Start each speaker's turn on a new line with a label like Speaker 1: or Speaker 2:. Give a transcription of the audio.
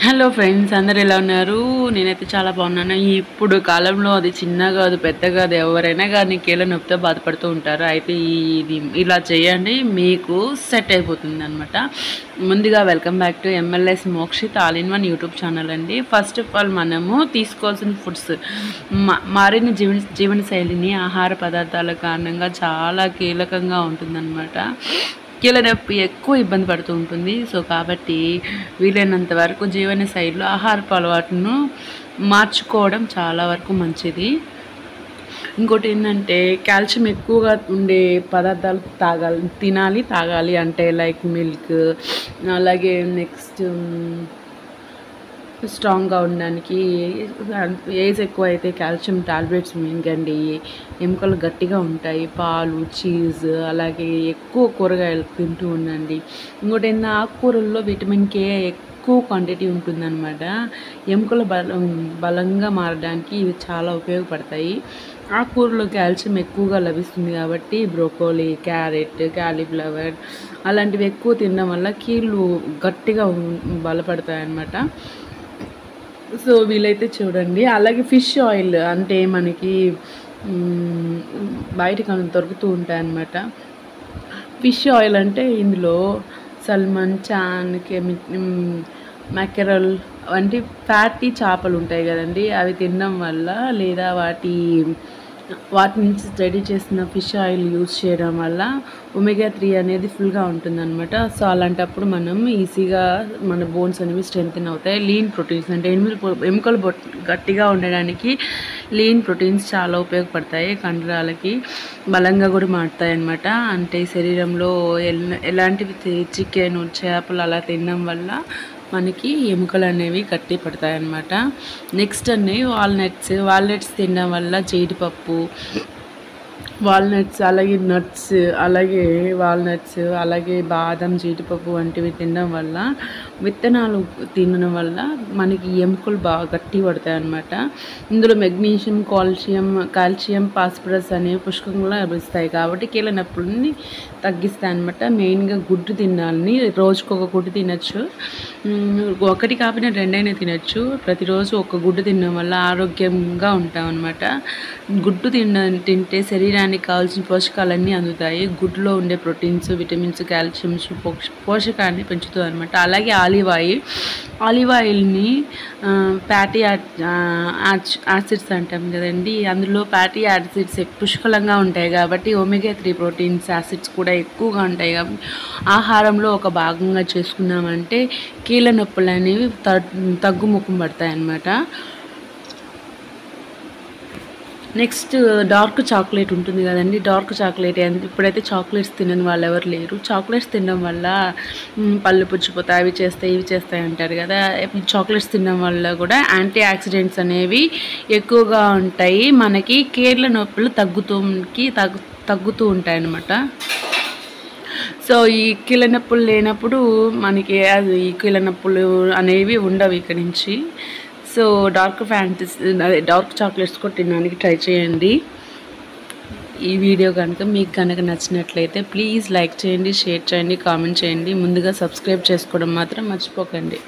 Speaker 1: Hello friends, అందరు ఎలా ఉన్నారు? నేనైతే చాలా బాగున్నాను. ఇప్పుడు కాలంలో అది చిన్న కాదు, పెద్ద కాదు, ఎవరైనా కానీ కీళ్ళ నొప్పితో బాధపడుతూ ఉంటారు. అయితే ఇది ఇలా చేయండి, మీకు సెట్ అయిపోతుంది అనమాట. ముందుగా welcome back to MLS Mokshith all in one YouTube channel అండి. ఫస్ట్ ఆఫ్ ఆల్ మనము తీసుకోవాల్సిన ఫుడ్స్, మారిన జీవన శైలిని, ఆహార పదార్థాల కారణంగా చాలా కీలకంగా ఉంటుందన్నమాట. కీళ్ళ నొప్పి ఎక్కువ ఇబ్బంది పడుతూ ఉంటుంది. సో కాబట్టి వీలైనంత వరకు జీవన శైలిలో ఆహారపు అలవాటును మార్చుకోవడం చాలా వరకు మంచిది. ఇంకోటి ఏంటంటే కాల్షియం ఎక్కువగా ఉండే పదార్థాలు తాగాలి అంటే లైక్ మిల్క్, అలాగే నెక్స్ట్ స్ట్రాంగ్గా ఉండడానికి ఏజ్ ఎక్కువ అయితే కాల్షియం టాబ్లెట్స్ మింగండి, ఎముకలు గట్టిగా ఉంటాయి. పాలు, చీజ్, అలాగే ఎక్కువ కూరగాయలు తింటూ ఉండండి. ఇంకోటి ఏంటంటే ఆకుకూరల్లో విటమిన్ కే ఎక్కువ క్వాంటిటీ ఉంటుందన్నమాట. ఎముకలు బలంగా మారడానికి ఇవి చాలా ఉపయోగపడతాయి. ఆకుకూరలో కాల్షియం ఎక్కువగా లభిస్తుంది కాబట్టి బ్రోకోలీ, క్యారెట్, కాలీఫ్లవర్ అలాంటివి ఎక్కువ తినడం వల్ల కీళ్ళు గట్టిగా బలపడతాయి అన్నమాట. సో వీలైతే చూడండి. అలాగే ఫిష్ ఆయిల్ అంటే మనకి బయట దొరుకుతూ ఉంటాయన్నమాట. ఫిష్ ఆయిల్ అంటే ఇందులో సల్మన్, చాన్, మ్యాకెరల్ వంటి ఫ్యాటీ చేపలు ఉంటాయి కదండి. అవి తినడం వల్ల లేదా వాటి నుంచి రెడీ చేసిన ఫిష్ ఆయిల్ యూజ్ చేయడం వల్ల ఒమేగా 3 అనేది ఫుల్గా ఉంటుందన్నమాట. సో అలాంటప్పుడు మనం ఈజీగా మన బోన్స్ అనేవి స్ట్రెంగ్తెన్ అవుతాయి. లీన్ ప్రోటీన్స్ అంటే ఎముకలు గట్టిగా ఉండడానికి లీన్ ప్రోటీన్స్ చాలా ఉపయోగపడతాయి. కండరాలకి బలంగా కూడా మారుతాయి అన్నమాట. అంటే శరీరంలో ఎలాంటివి చికెన్, చేపలు అలా తినడం వల్ల మనకి ఎముకలు అనేవి గట్టి పడతాయి అన్నమాట. నెక్స్ట్ వాల్నట్స్ తినడం వల్ల జీడిపప్పు, అలాగే బాదం, జీడిపప్పు వంటివి తినడం వల్ల, విత్తనాలు తినడం వల్ల మనకి ఎముకలు బాగా గట్టి పడతాయి అన్నమాట. ఇందులో మెగ్నీషియం, కాల్షియం, ఫాస్ఫరస్ అనేవి పుష్కలంగా లభిస్తాయి కాబట్టి కీళ్ళ నొప్పులని తగ్గిస్తాయి అన్నమాట. మెయిన్గా గుడ్డు తినాలని, రోజుకు ఒక గుడ్డు తినచ్చు. ఒకటి కాకపోయినా రెండైనా తినచ్చు. ప్రతిరోజు ఒక గుడ్డు తినడం వల్ల ఆరోగ్యంగా ఉంటాం అన్నమాట. గుడ్డు తింటే శరీరానికి కావాల్సిన పోషకాలన్నీ అందుతాయి. గుడ్డులో ఉండే ప్రోటీన్స్, విటమిన్స్, కాల్షియమ్స్ పోషకాన్ని పెంచుతుంది అనమాట. అలాగే ఆలివ్ ఆయిల్ని ఫ్యాటీ యాసిడ్స్ అంటాం కదండి. అందులో ఫ్యాటీ యాసిడ్స్ పుష్కలంగా ఉంటాయి కాబట్టి ఒమేగా 3 ప్రోటీన్స్, యాసిడ్స్ కూడా ఎక్కువగా ఉంటాయి కాబట్టి ఆహారంలో ఒక భాగంగా చేసుకున్నామంటే కీళ్ళ నొప్పులు అనేవి తగ్గుముఖం పడతాయి అన్నమాట. నెక్స్ట్ డార్క్ చాక్లెట్ ఉంటుంది కదండి. డార్క్ చాక్లెట్ ఇప్పుడైతే చాక్లెట్స్ తినని వాళ్ళు ఎవరు లేరు. చాక్లెట్స్ తినడం వల్ల పళ్ళు పుచ్చిపోతాయి, ఇవి చేస్తాయి అంటారు కదా. చాక్లెట్స్ తినడం వల్ల కూడా యాంటీ ఆక్సిడెంట్స్ అనేవి ఎక్కువగా ఉంటాయి. మనకి కీళ్ళ నొప్పులు తగ్గుతూ ఉంటాయి అన్నమాట. సో ఈ కీళ్ళ నొప్పులు లేనప్పుడు మనకి ఈ కీళ్ళ నొప్పులు అనేవి ఉండవు ఇక్కడి నుంచి. సో డార్క్ చాక్లెట్స్ కూడా తినడానికి ట్రై చేయండి. ఈ వీడియో మీకు నచ్చినట్లయితే ప్లీజ్ లైక్ చేయండి, షేర్ చేయండి, కామెంట్ చేయండి. ముందుగా సబ్స్క్రైబ్ చేసుకోవడం మాత్రం మర్చిపోకండి.